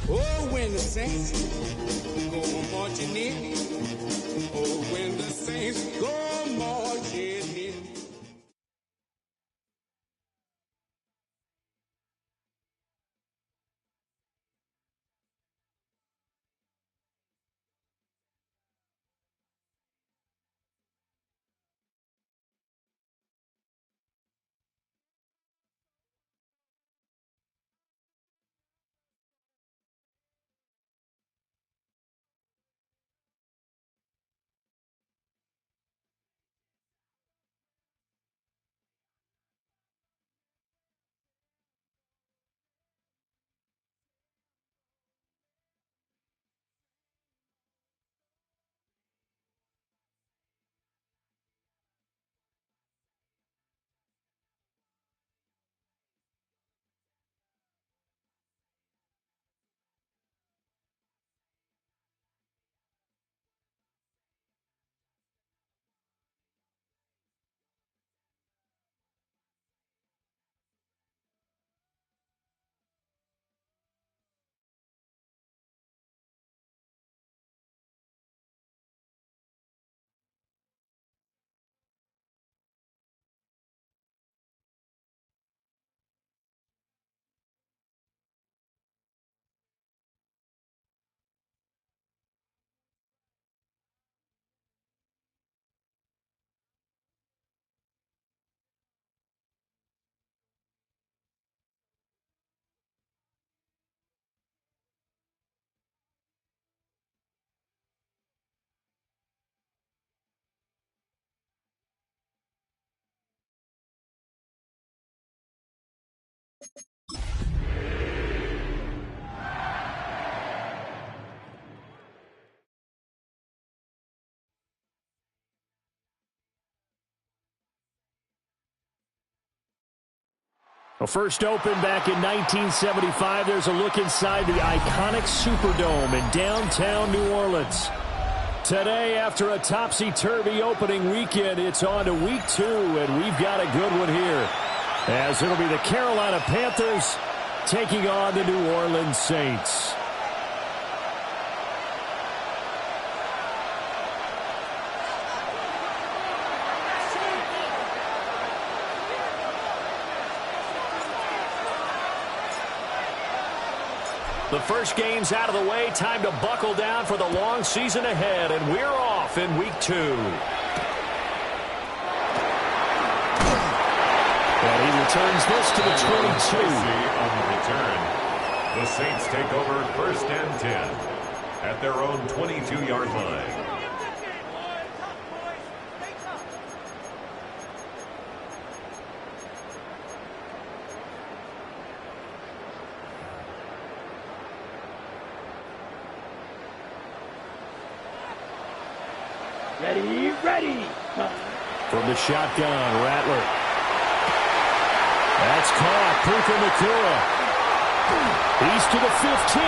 Oh, when the saints go marching in. Oh, when the saints go marching in. Well, first opened back in 1975. There's a look inside the iconic Superdome in downtown New Orleans. Today, after a topsy-turvy opening weekend, it's on to week 2, and we've got a good one here, as it'll be the Carolina Panthers taking on the New Orleans Saints. The first game's out of the way. Time to buckle down for the long season ahead, and we're off in week 2. And he returns this to the 22. On the return, the Saints take over 1st and 10 at their own 22-yard line. Ready. From the shotgun, Rattler. That's caught. Puka Nacua. He's to the 15.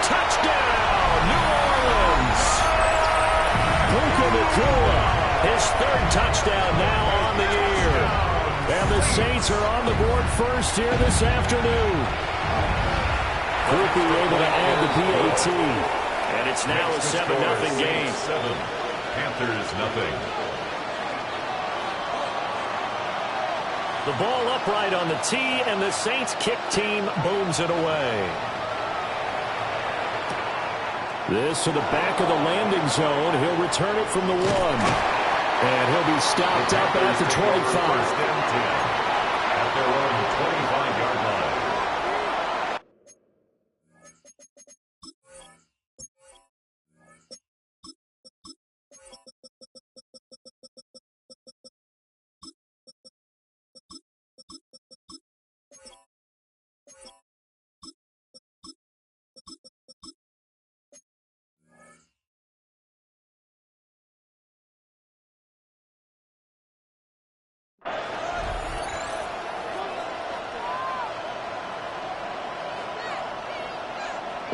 Touchdown, New Orleans. Puka Nacua, his 3rd touchdown now on the year. And the Saints are on the board first here this afternoon. Puka able to add the PAT. And it's now a 7-0 game. 7. Panthers nothing. The ball upright on the tee, and the Saints kick team booms it away. This to the back of the landing zone. He'll return it from the 1. And he'll be stopped up at the 25. 1st and 10 at their own 25-yard line.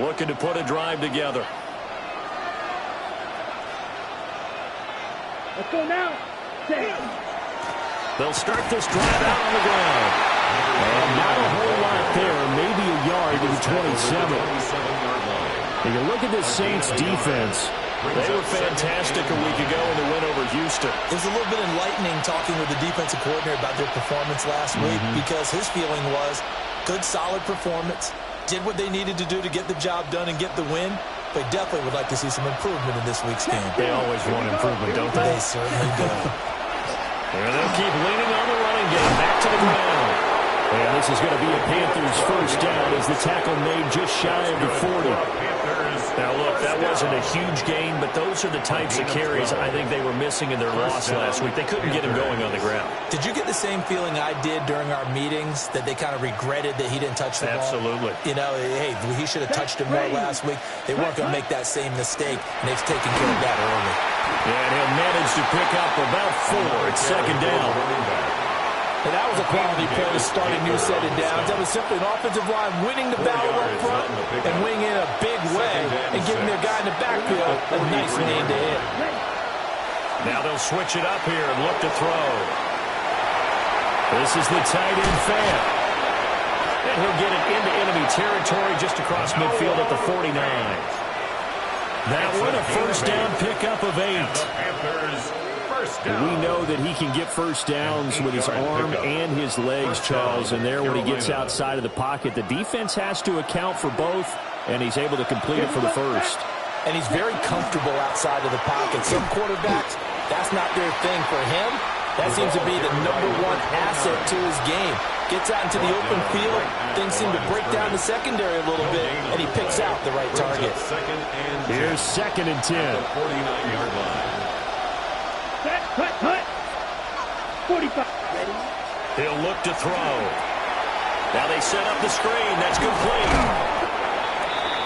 looking to put a drive together. Let's go now. They'll start this drive out on the ground. And not a whole lot there, maybe a yard to the 27. And you look at this Saints defense. They were fantastic a week ago in the win over Houston. It was a little bit enlightening talking with the defensive coordinator about their performance last week because his feeling was good, solid performance, did what they needed to do to get the job done and get the win, but definitely would like to see some improvement in this week's game. They always want improvement, don't they? They certainly do. And they'll keep leaning on the running game. Back to the ground. And this is going to be a Panthers first down as the tackle made just shy of the 40. Now, look, that wasn't a huge gain, but those are the types of carries I think they were missing in their loss last week. They couldn't get him going on the ground. Did you get the same feeling I did during our meetings, that they kind of regretted that he didn't touch the ball? Absolutely. You know, hey, he should have touched it more last week. They weren't going to make that same mistake, and they've taken care of that early. And he'll manage to pick up about 4 at second down. And that was a quality play to start a new set of downs. That was simply an offensive line winning the battle up front and winning in a big way and giving their guy in the backfield a nice lane to hit. Now they'll switch it up here and look to throw. This is the tight end fan. And he'll get it into enemy territory just across midfield at the 49. That one a first down pickup of 8. We know that he can get first downs with his arm and his legs, Charles, and there when he gets outside of the pocket, the defense has to account for both, and he's able to complete it for the first. And he's very comfortable outside of the pocket. Some quarterbacks, that's not their thing. For him, that seems to be the #1 asset to his game. Gets out into the open field, things seem to break down the secondary a little bit, and he picks out the right target. Here's 2nd and 10. 49-yard line. Cut. 45. He'll look to throw. Now they set up the screen. That's complete.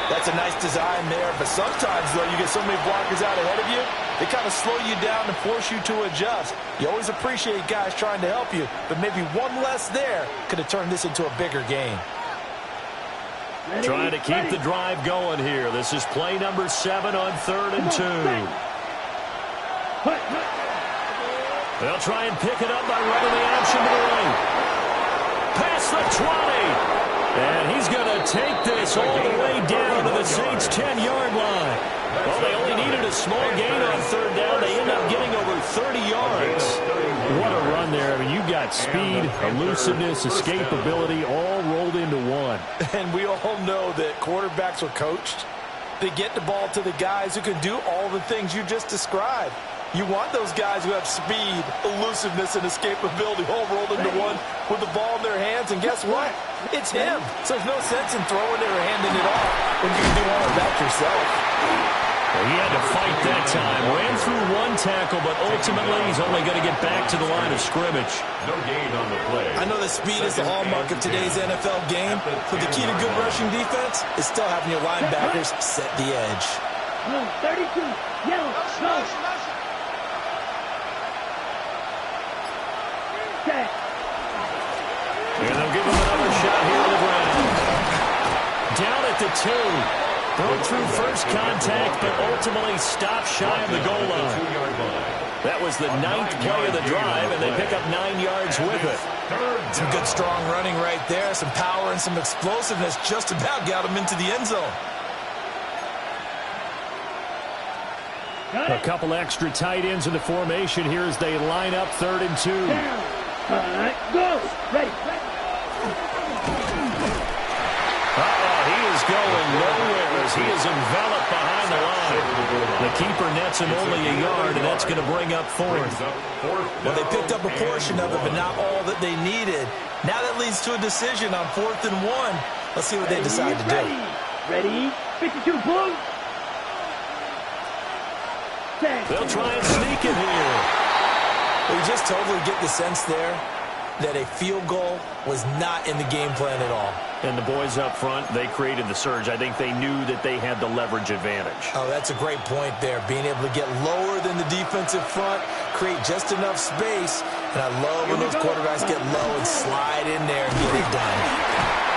That's a nice design there, but sometimes, though, you get so many blockers out ahead of you, they kind of slow you down and force you to adjust. You always appreciate guys trying to help you, but maybe one less there could have turned this into a bigger game. Trying to keep the drive going here. This is play number 7 on 3rd and 2. They'll try and pick it up by running the option to the right. Past the 20. And he's going to take this all the way down to the Saints' 10-yard line. Well, they only needed a small gain on 3rd down. They end up getting over 30 yards. What a run there. I mean, you've got speed, elusiveness, escapability all rolled into one. And we all know that quarterbacks are coached. They get the ball to the guys who can do all the things you just described. You want those guys who have speed, elusiveness, and escapability all rolled into one with the ball in their hands. And guess what? It's him. So there's no sense in throwing it or handing it off when you can do all of that yourself. Well, he had to fight that time. Ran through one tackle, but ultimately he's only going to get back to the line of scrimmage. No gain on the play. I know that speed is the hallmark of today's NFL game, but the key to good rushing defense is still having your linebackers set the edge. 32. Yellow. Go. And they'll give him another shot here on the ground. Down at the 2. Broke through first contact, but ultimately stopped shy of the goal line. That was the 9th play of the drive, and they pick up 9 yards with it. Some good strong running right there. Some power and some explosiveness just about got him into the end zone. A couple extra tight ends in the formation here as they line up 3rd and 2. Go. Ready. He is going nowhere as he is enveloped behind the line. The keeper nets him only a yard, and that's going to bring up 4th. Well, they picked up a portion of it, but not all that they needed. Now that leads to a decision on 4th and 1. Let's see what they decide to do. Ready. 52 blue. They'll try and sneak it here. We just totally get the sense there that a field goal was not in the game plan at all. And the boys up front, they created the surge. I think they knew that they had the leverage advantage. Oh, that's a great point there. Being able to get lower than the defensive front, create just enough space. And I love when those quarterbacks get low and slide in there and get it done.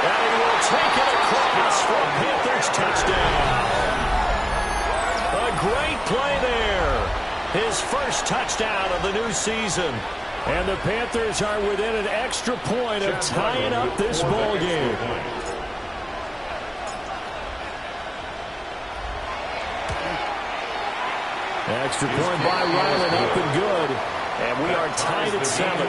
And he will take it across for a Panthers touchdown. A great play there. His first touchdown of the new season. And the Panthers are within an extra point of tying up this ball game. Extra point by Ryland, up and good. And we are tied at 7.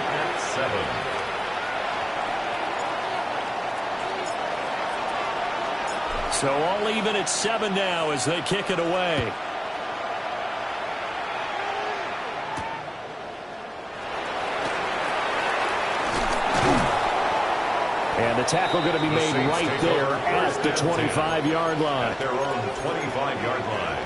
So all even at 7 now as they kick it away. And the tackle going to be made right there at the 25-yard line. At their own 25-yard line.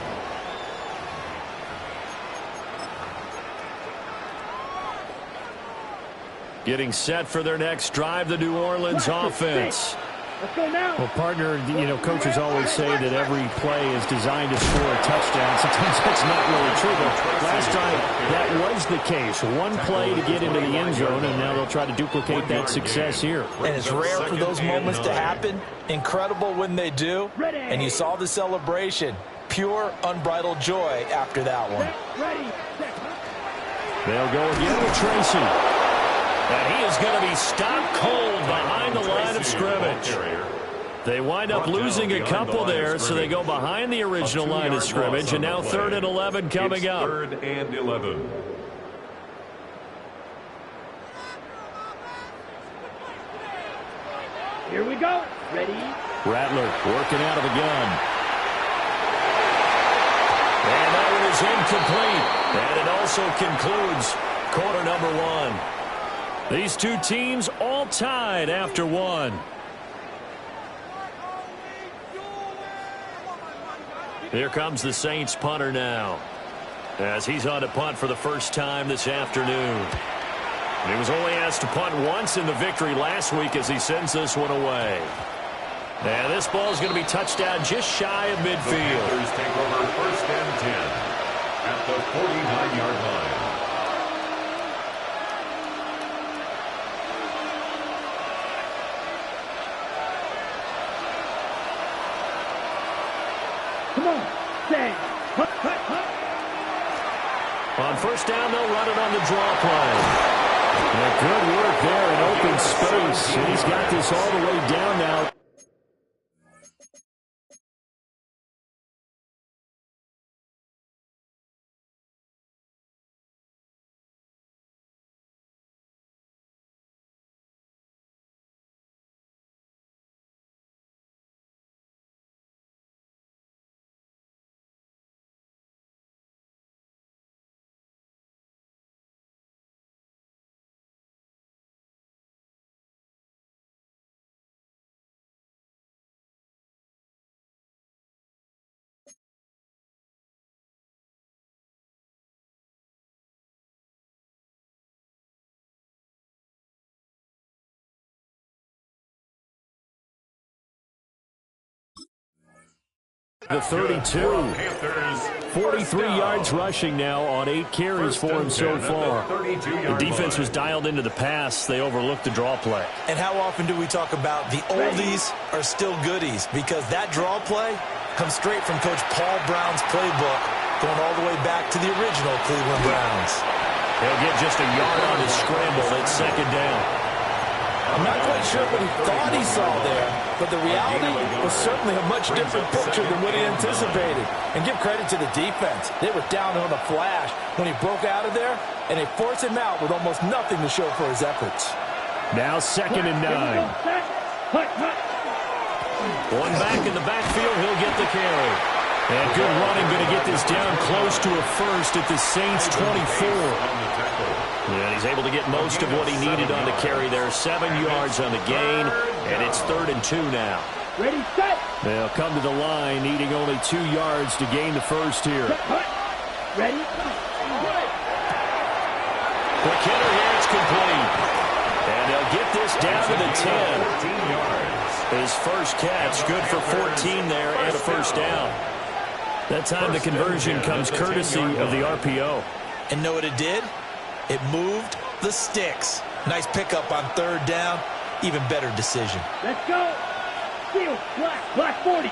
Getting set for their next drive, the New Orleans offense. Let's go now. Well, partner, coaches always say that every play is designed to score a touchdown. Sometimes that's not really true, but last time that was the case. One play to get into the end zone, and now they'll try to duplicate that success here. And it's rare for those moments to happen. Incredible when they do. And you saw the celebration. Pure, unbridled joy after that one. They'll go again with Tracy. And he is going to be stopped cold behind the line of scrimmage. They wind up losing a couple there, so they go behind the original line of scrimmage, and now 3rd and 11 coming up. 3rd and 11. Here we go. Ready? Rattler working out of a gun. And that one is incomplete. And it also concludes quarter number 1. These two teams all tied after 1. Here comes the Saints punter now, as he's on to punt for the first time this afternoon. He was only asked to punt once in the victory last week as he sends this one away. And this ball is going to be touched down just shy of midfield. The Panthers take over 1st and 10 at the 49-yard line. Come on. Stand. Hut, hut, hut. On 1st down, they'll run it on the draw play. And good work there in open space. And he's got this all the way down now. The 32. 43 yards rushing now on 8 carries for him so far. The defense was dialed into the pass. They overlooked the draw play. And how often do we talk about the oldies are still goodies? Because that draw play comes straight from Coach Paul Brown's playbook, going all the way back to the original Cleveland Browns. He'll get just a yard on his scramble at 2nd down. I'm not quite sure what he thought he saw there, but the reality was certainly a much different picture than what he anticipated. And give credit to the defense. They were down on a flash when he broke out of there, and they forced him out with almost nothing to show for his efforts. Now 2nd and 9. One back in the backfield, he'll get the carry. And good running, going to get this down close to a first at the Saints 24. And he's able to get most of what he needed on the carry there. 7 yards on the gain, and it's 3rd and 2 now. Ready, set. They'll come to the line, needing only 2 yards to gain the first here. Ready. The killer here, it's complete. And they'll get this down to the 10. His first catch, good for 14 there and a first down. That time the conversion comes courtesy of the RPO. And know what it did? It moved the sticks. Nice pickup on 3rd down. even better decision. Let's go. Seal. Black 40.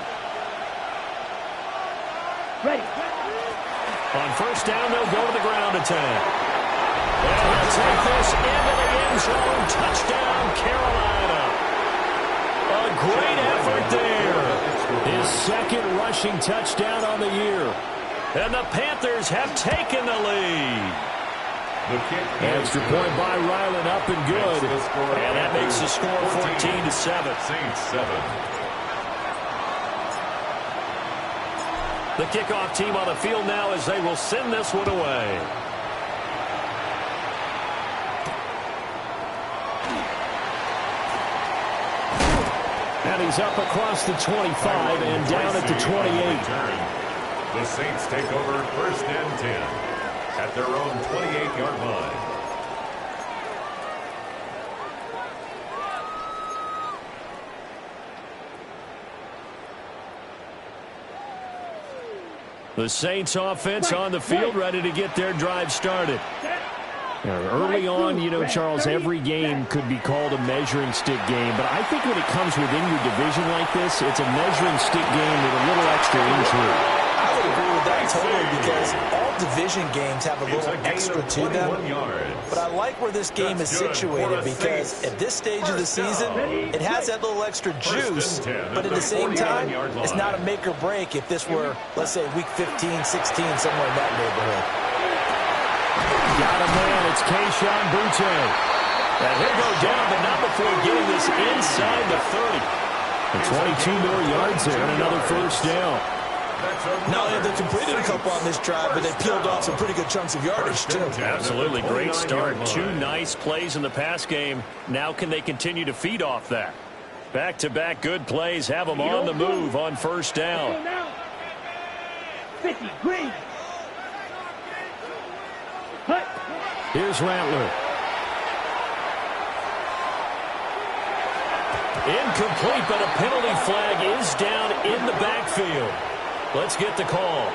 Ready. On first down, they'll go to the ground attack. And he'll take this into the end zone. Touchdown, Carolina. A great effort there. His second rushing touchdown on the year. And the Panthers have taken the lead. Extra point by Ryland, up and good. And that makes the score 14-7. Saints 7. The kickoff team on the field now as they will send this one away. And he's up across the 25 and down at the 28. The Saints take over first and 10 at their own 28-yard line. The Saints offense on the field, ready to get their drive started. Early on, you know, Charles, every game could be called a measuring stick game, but I think when it comes within your division like this, it's a measuring stick game with a little extra intrigue. I would agree with that totally, because all division games have a little extra to them. But I like where this game is situated, because at this stage of the season, it has that little extra juice, but at the same time, it's not a make or break if this were, let's say, week 15, 16, somewhere in that neighborhood. Got a man, it's Keyshawn Boutte. And he'll go down, but not before getting this inside the 30. And 22 more yards there and another first down. Not only have they completed a couple on this drive, but they peeled off some pretty good chunks of yardage, too. Absolutely, great start. Two nice plays in the pass game. Now can they continue to feed off that? Back-to-back good plays have them on the move on first down. 50, green. Here's Rattler. Incomplete, but a penalty flag is down in the backfield. Let's get the call.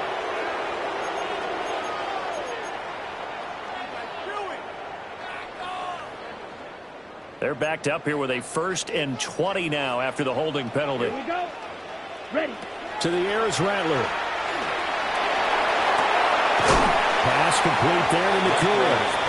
They're backed up here with a 1st and 20 now after the holding penalty. Here we go. Ready. To the air is Rattler. Pass complete there to McCool.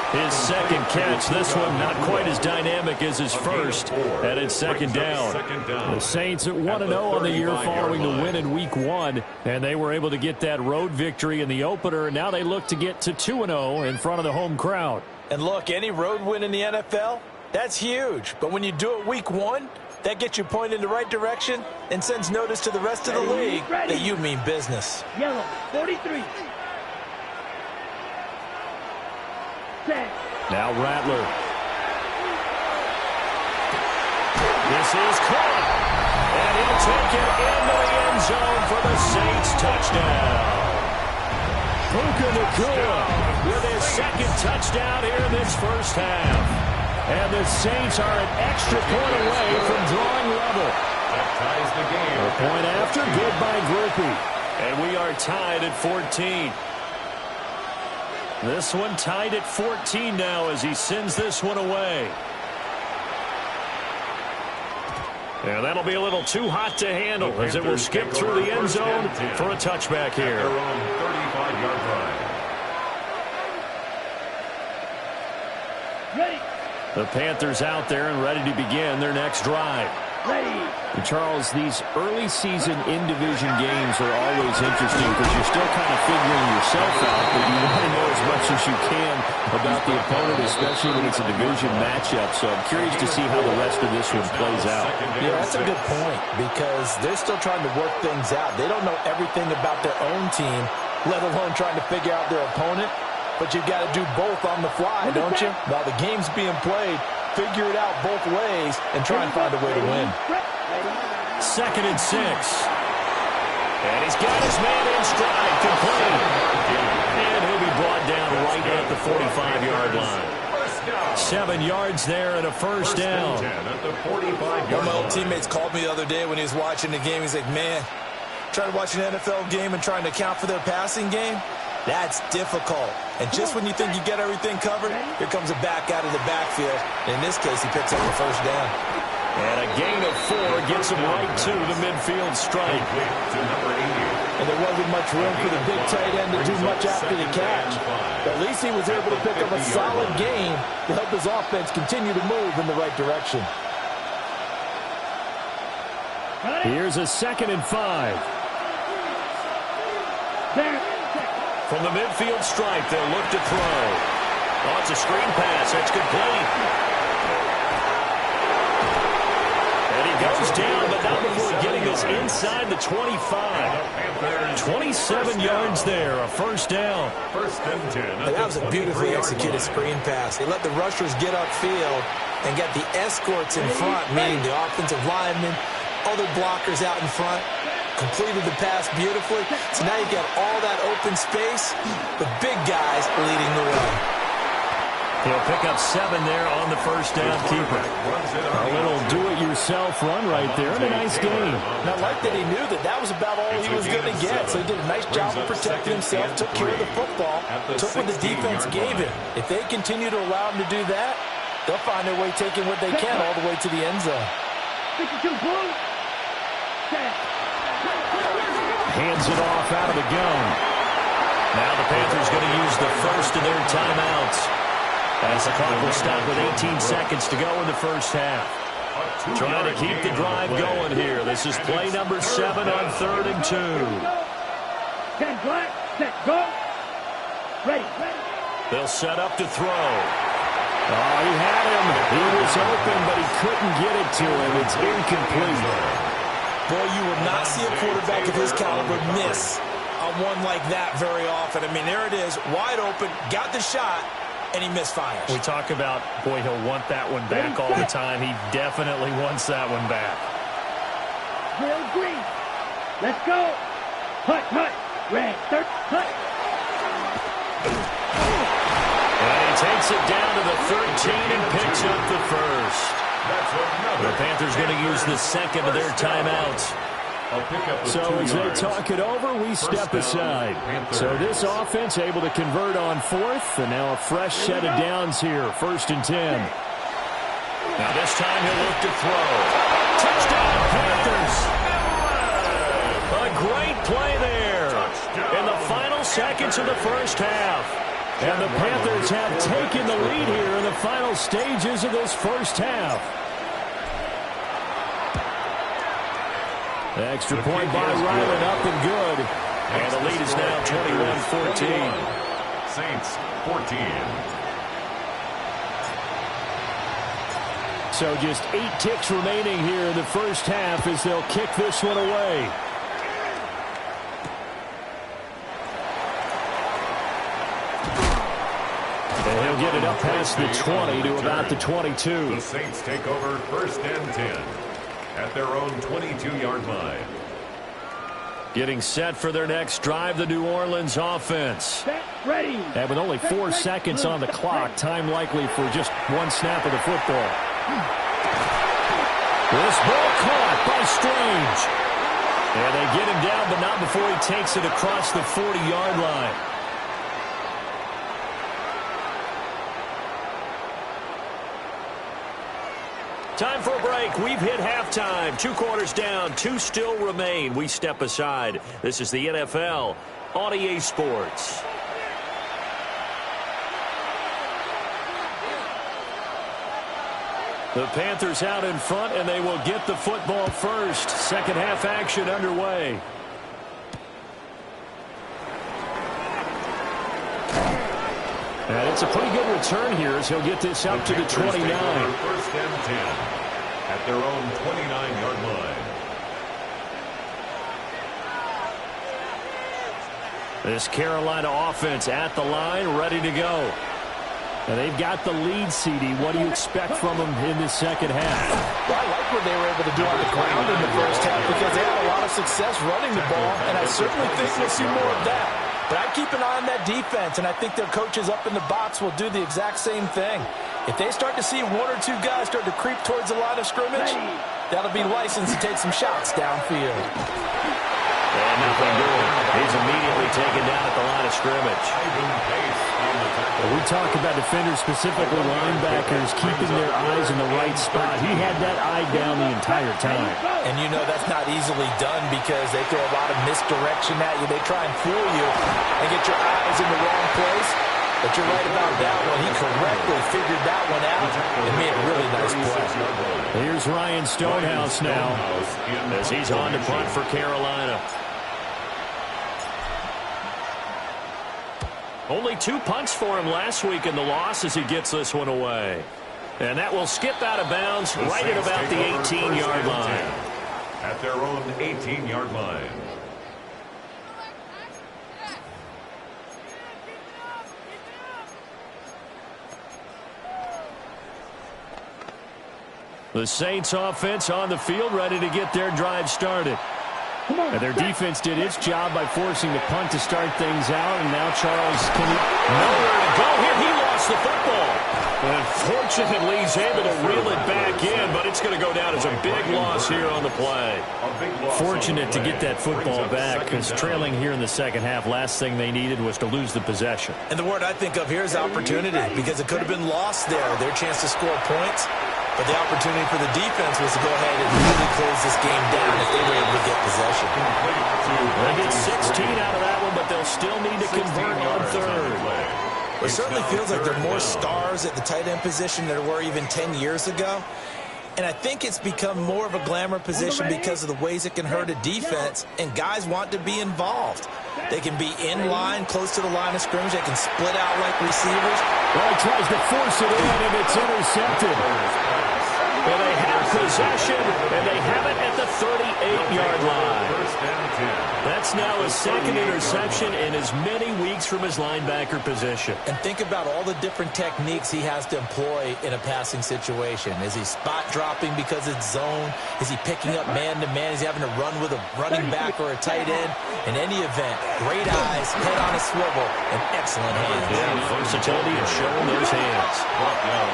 His second catch. This one not quite as dynamic as his first. And it's second down. The Saints at 1-0 on the year following the win in Week 1. And they were able to get that road victory in the opener. And now they look to get to 2-0 in front of the home crowd. And look, any road win in the NFL, that's huge. But when you do it Week 1, that gets you pointed in the right direction and sends notice to the rest of the league that you mean business. Yellow, 43. Now Rattler. This is caught. And he'll take it into the end zone for the Saints touchdown. Puka Nacua with his second touchdown here in this first half. And the Saints are an extra point away from drawing level. That ties the game. A point after, good by Grupe. And we are tied at 14. This one tied at 14 now as he sends this one away. And that'll be a little too hot to handle as it will skip through the end zone for a touchback here. Their own 35-yard line. Ready. The Panthers out there and ready to begin their next drive. Ready. And Charles, these early season in-division games are always interesting because you're still kind of figuring yourself out, but you want to know as much as you can about the opponent, especially when it's a division matchup. So I'm curious to see how the rest of this one plays out. Yeah, that's a good point, because they're still trying to work things out. They don't know everything about their own team, let alone trying to figure out their opponent. But you've got to do both on the fly, don't you? While the game's being played, figure it out both ways and try and find a way to win. 2nd and 6. And he's got his man in stride, complete. And he'll be brought down right at the 45-yard line. 7 yards there and a first down. One of my old teammates called me the other day when he was watching the game. He's like, man, trying to watch an NFL game and trying to account for their passing game, That's difficult. And just when you think you get everything covered, here comes a back out of the backfield. In this case, he picks up the first down. And a gain of 4 gets him right to the midfield stripe. And there wasn't much room for the big tight end to do much after the catch. But at least he was able to pick up a solid gain to help his offense continue to move in the right direction. Here's a 2nd and 5. From the midfield stripe, they'll look to throw. Oh, it's a screen pass. That's complete. And he goes down, but not before getting us inside the 25. 27 yards there, a first down. First and 10. That was a beautifully executed screen pass. They let the rushers get upfield and get the escorts in front, meaning the offensive linemen, other blockers out in front. Completed the pass beautifully. So now you've got all that open space, the big guys leading the way. He'll pick up 7 there on the first down keeper. A little do-it-yourself run right there, and a nice game. And I like that he knew that that was about all he was going to get. So he did a nice job of protecting himself, took care of the football, took what the defense gave him. If they continue to allow him to do that, they'll find their way taking what they can all the way to the end zone. 52 blue. Hands it off out of the gun. Now the Panthers going to use the first of their timeouts. As the clock will stop with 18 seconds to go in the first half. Trying to keep the drive going here. This is play number 7 on 3rd and 2. 10 black, set, go. Ready. They'll set up to throw. Oh, he had him. He was open, but he couldn't get it to him. It's incomplete. Boy, you will not see a quarterback of his caliber miss on one like that very often. I mean, there it is, wide open, got the shot, and he misfires. We talk about, boy, he'll want that one back all the time. He definitely wants that one back. Real green. Let's go. Hut. Red. Third. Hut. And he takes it down to the 13 and picks up the first. The Panthers going to use the second of their timeouts. So as they talk it over, we step aside. So this offense able to convert on 4th, and now a fresh set of downs here, 1st and 10. Now this time he'll look to throw. Touchdown, Panthers! A great play there in the final seconds of the first half. And the Panthers have taken the lead here in the final stages of this first half. The extra point by Ryland up and good. And the lead is now 21-14. Saints 14. So just 8 ticks remaining here in the first half as they'll kick this one away. And he'll get it up past the 20 to about the 22. The Saints take over 1st and 10 at their own 22-yard line. Getting set for their next drive, the New Orleans offense. Ready. And with only 4 seconds on the clock, time likely for just one snap of the football. This ball caught by Strange. And they get him down, but not before he takes it across the 40-yard line. Time for a break. We've hit halftime. 2 quarters down. 2 still remain. We step aside. This is the NFL on EA Sports. The Panthers out in front, and they will get the football first. Second half action underway. And it's a pretty good return here as he'll get this up to the 29. 1st and 10 at their own 29-yard line. This Carolina offense at the line, ready to go. And they've got the lead, CD. What do you expect from them in the second half? Well, I like what they were able to do on the ground in the first half because they had a lot of success running the ball, and I certainly think we'll see more of that. But I keep an eye on that defense, and I think their coaches up in the box will do the exact same thing. If they start to see 1 or 2 guys start to creep towards the line of scrimmage, that'll be licensed to take some shots downfield. And nothing doing. He's immediately taken down at the line of scrimmage. Well, we talk about defenders, specifically linebackers, keeping their eyes in the right spot. He had that eye down the entire time. And you know that's not easily done because they throw a lot of misdirection at you. They try and fool you and get your eyes in the wrong place. But you're right about that one. He correctly figured that one out and made a really nice play. Here's Ryan Stonehouse now as he's on to punt for Carolina. Only 2 punts for him last week in the loss as he gets this one away. And that will skip out of bounds right at about the 18-yard line. At their own 18-yard line. The Saints offense on the field, ready to get their drive started. And their defense did its job by forcing the punt to start things out. And now Charles can nowhere to go here. He lost the football. And fortunately, he's able to reel it back in, but it's going to go down as a big loss here on the play. Fortunate to get that football back because trailing here in the second half, last thing they needed was to lose the possession. And the word I think of here is opportunity because it could have been lost there. Their chance to score points. But the opportunity for the defense was to go ahead and really close this game down if they were able to get possession. They get 16 out of that one, but they'll still need to convert on third. It certainly feels like there are more stars at the tight end position than there were even 10 years ago. And I think it's become more of a glamour position because of the ways it can hurt a defense, and guys want to be involved. They can be in line, close to the line of scrimmage. They can split out like receivers. Well, he tries to force it in, and it's intercepted. Well, they have possession, and they have it at the 38-yard line. That's now his second interception in as many weeks from his linebacker position. And think about all the different techniques he has to employ in a passing situation. Is he spot dropping because it's zone? Is he picking up man-to-man? Is he having to run with a running back or a tight end? In any event, great eyes, head on a swivel, and excellent hands. Yeah, versatility and showing those hands.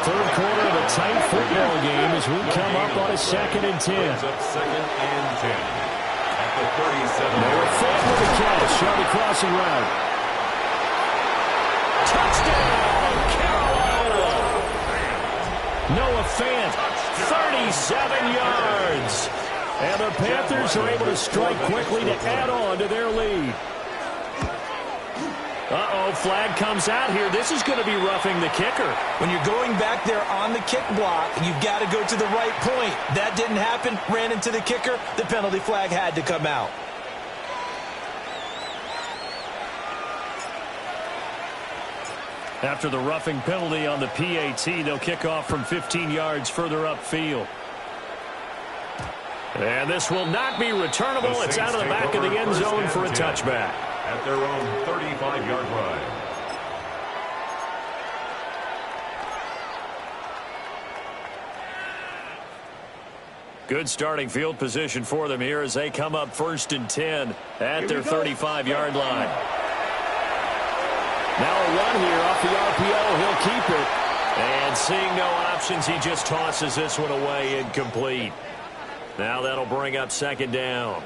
Third quarter of a tight football game as we come up on a 2nd and 10. Second and 10. At the 37. Noah Fant with the catch on the crossing route. Touchdown, Carolina! Noah Fant, 37 yards. And the Panthers are able to strike quickly to add on to their lead. Uh-oh, flag comes out here. This is going to be roughing the kicker. When you're going back there on the kick block, you've got to go to the right point. That didn't happen. Ran into the kicker. The penalty flag had to come out. After the roughing penalty on the PAT, they'll kick off from 15 yards further upfield. And this will not be returnable. It's out of the back of the end zone for a touchback. At their own 35-yard line. Good starting field position for them here as they come up 1st and 10 at their 35-yard line. Now a run here off the RPO. He'll keep it. And seeing no options, he just tosses this one away incomplete. Now that'll bring up 2nd down.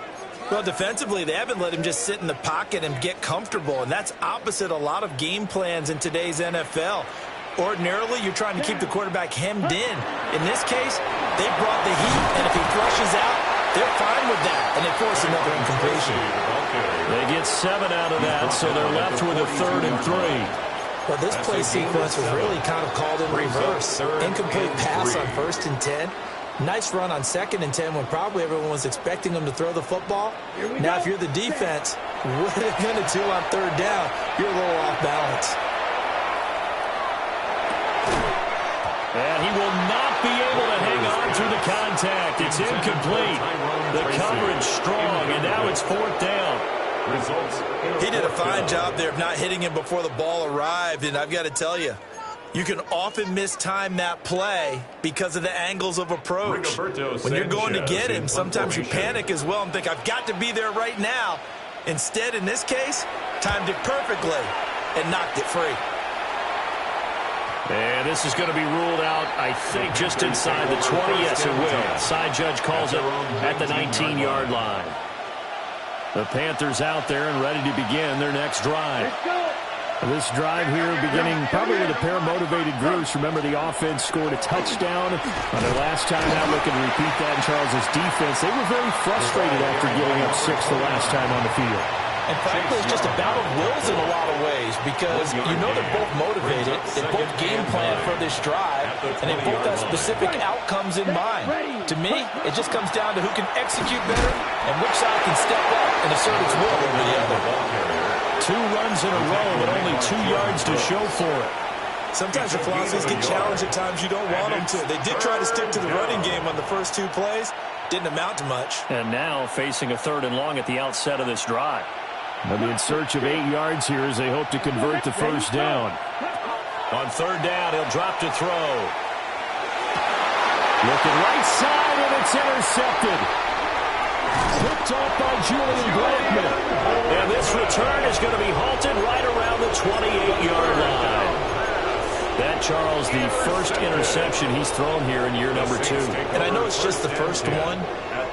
Well, defensively, they haven't let him just sit in the pocket and get comfortable, and that's opposite a lot of game plans in today's NFL. Ordinarily, you're trying to keep the quarterback hemmed in. In this case, they brought the heat, and if he flushes out, they're fine with that, and they force another incompletion. They get 7 out of that, so they're left with a 3rd and 3. Well, this play sequence was really kind of called in reverse. Incomplete pass on 1st and 10. Nice run on 2nd and 10 when probably everyone was expecting him to throw the football. Now, if you're the defense, what are they going to do on 3rd down? You're a little off balance. And he will not be able to hang on through the contact. It's incomplete. The coverage strong, and now it's 4th down. He did a fine job there of not hitting him before the ball arrived, and I've got to tell you, you can often mistime that play because of the angles of approach. When you're going to get him, sometimes you panic as well and think, I've got to be there right now. Instead, in this case, timed it perfectly and knocked it free. And this is going to be ruled out, I think, just inside the 20. Yes, it will. Side judge calls it at the 19-yard line. The Panthers out there and ready to begin their next drive. Let's go. This drive here beginning probably with a pair of motivated groups. Remember, the offense scored a touchdown on their last time out. Looking to repeat that in Charles' defense. They were very frustrated after giving up 6 the last time on the field. And frankly, it's just a battle of wills in a lot of ways because you know they're both motivated, they both game plan for this drive, and they both have specific outcomes in mind. To me, it just comes down to who can execute better and which side can step up and assert its will over the other. 2 runs in a row, but only 2 yards to show for it. Sometimes your philosophies get challenged at times you don't want them to. They did try to stick to the running game on the first 2 plays. Didn't amount to much. And now facing a 3rd and long at the outset of this drive. They'll be in search of 8 yards here as they hope to convert the first down. On 3rd down, he'll drop to throw. Looking right side, and it's intercepted. Picked off by Julian Blackman. And this return is going to be halted right around the 28-yard line. That, Charles, the first interception he's thrown here in year number 2. And I know it's just the first one,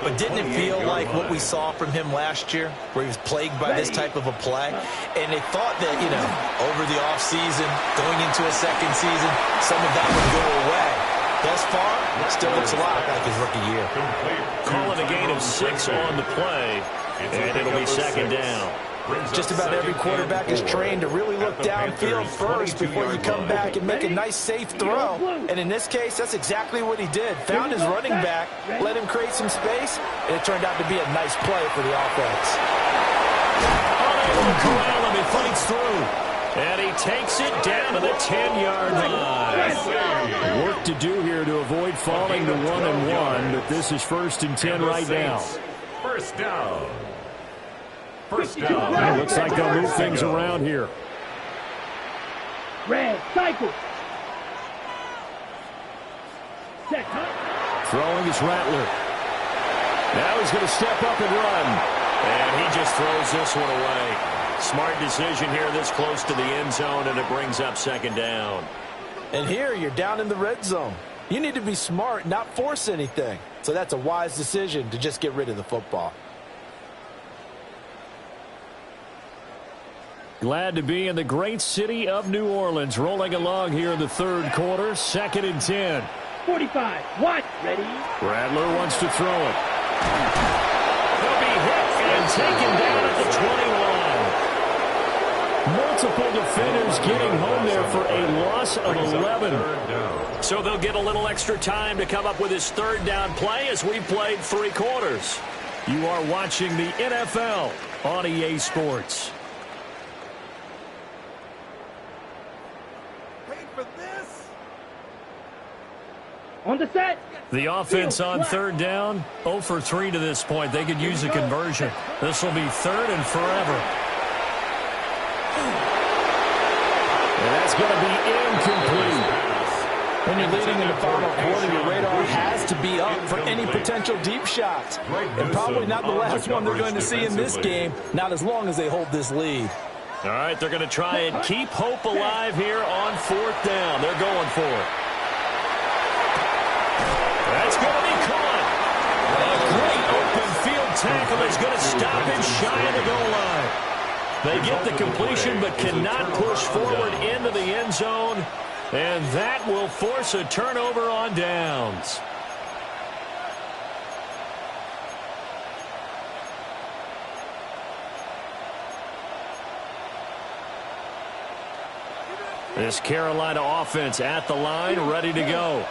but didn't it feel like what we saw from him last year, where he was plagued by this type of a play? And they thought that, you know, over the offseason, going into a second season, some of that would go away. Thus far, it still looks a lot like his rookie year. Calling a gain of 6 on the play, and it'll be 2nd down. Just about every quarterback is trained to really look downfield first before you come back and make a nice, safe throw. And in this case, that's exactly what he did. Found his running back, let him create some space, and it turned out to be a nice play for the offense. Unable to corral him, he fights through. And he takes it down to the 10-yard line. Work to do here to avoid falling to 1-1, but this is 1st and 10 right now. First down. It looks like they'll move things around here. Red, cycle. Set, huh? Throwing is Rattler. Now he's going to step up and run. And he just throws this one away. Smart decision here this close to the end zone, and it brings up 2nd down. And here you're down in the red zone. You need to be smart, not force anything. So that's a wise decision to just get rid of the football. Glad to be in the great city of New Orleans, rolling along here in the 3rd quarter, 2nd and 10. 45, what? Ready? Rattler wants to throw it. He'll be hit and taken down at the 21. Multiple defenders getting home there for a loss of 11. So they'll get a little extra time to come up with his 3rd down play as we played 3 quarters. You are watching the NFL on EA Sports. On the set. The offense on 3rd down, 0 for 3 to this point. They could use a conversion. This will be 3rd and forever. And that's going to be incomplete. When you're leading in the final quarter, your radar has to be up for any potential deep shots. And probably not the last one they're going to see in this game, not as long as they hold this lead. All right, they're going to try and keep hope alive here on 4th down. They're going for it. That's going to be caught. A great open field tackle is going to stop him shy of the goal line. They get the completion but cannot push forward into the end zone, and that will force a turnover on downs. This Carolina offense at the line, ready to go.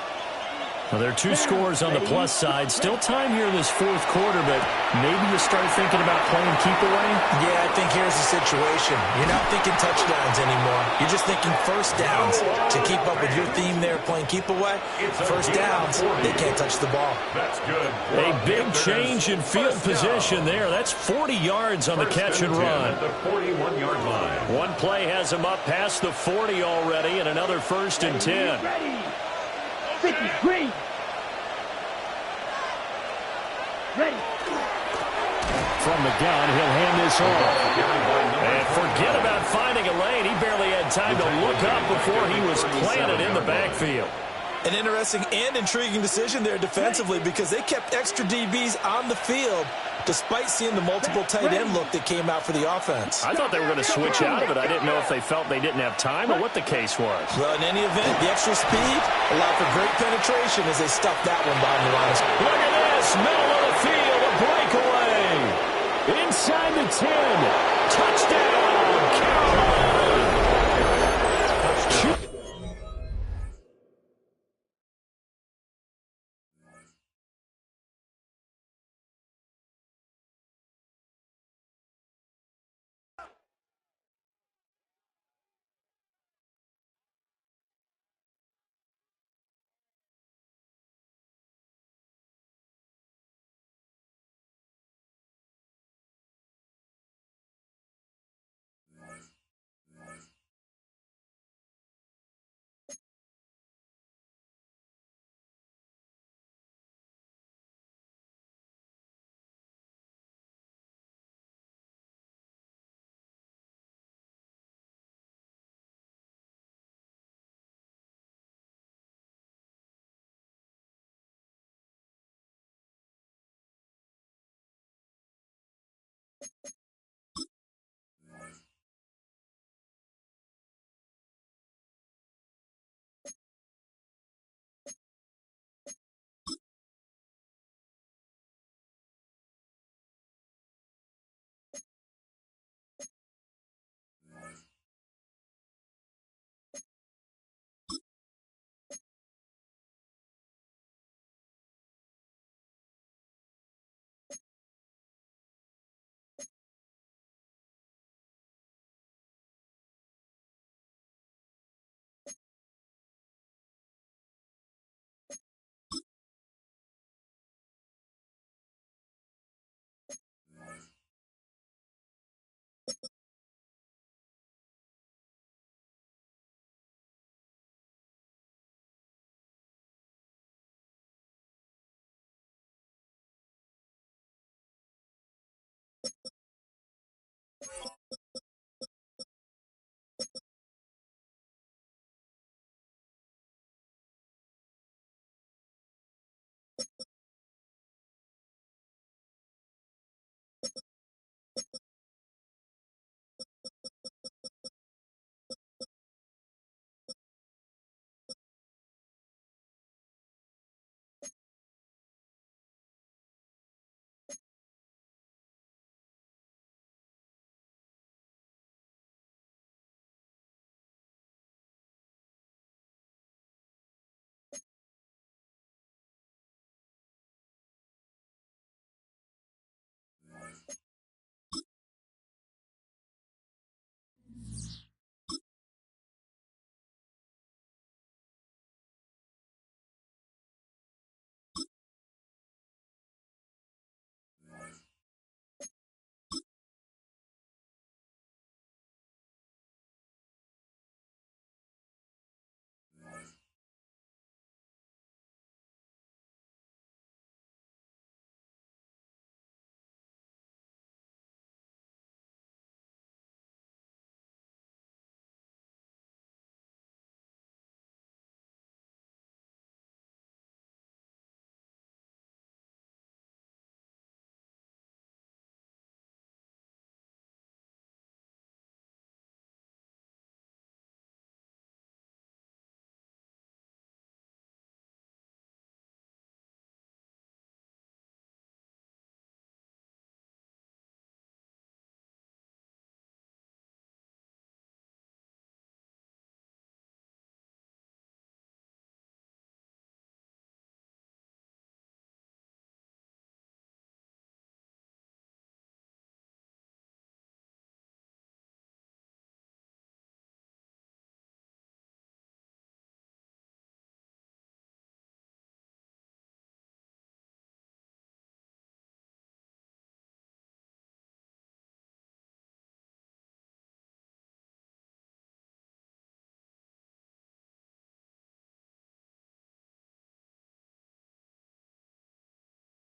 Well, there are 2 scores on the plus side. Still time here in this 4th quarter, but maybe you start thinking about playing keep away? Yeah, I think here's the situation. You're not thinking touchdowns anymore. You're just thinking first downs. To keep up with your theme there, playing keep away, first downs, they can't touch the ball. That's good. A big change in field position there. That's 40 yards on the catch and run. At the 41-yard line. One play has him up past the 40 already, and another 1st and 10. Ready. 50, green. Ready. From the gun, he'll hand this off. And forget about finding a lane. He barely had time to look up before he was planted in the backfield. An interesting and intriguing decision there defensively because they kept extra DBs on the field despite seeing the multiple tight end look that came out for the offense. I thought they were going to switch out of it. I didn't know if they felt they didn't have time or what the case was. Well, in any event, the extra speed allowed for great penetration as they stuffed that one behind the line. Look at this. Middle of the field, a breakaway. Inside the 10. Touchdown, Carolina.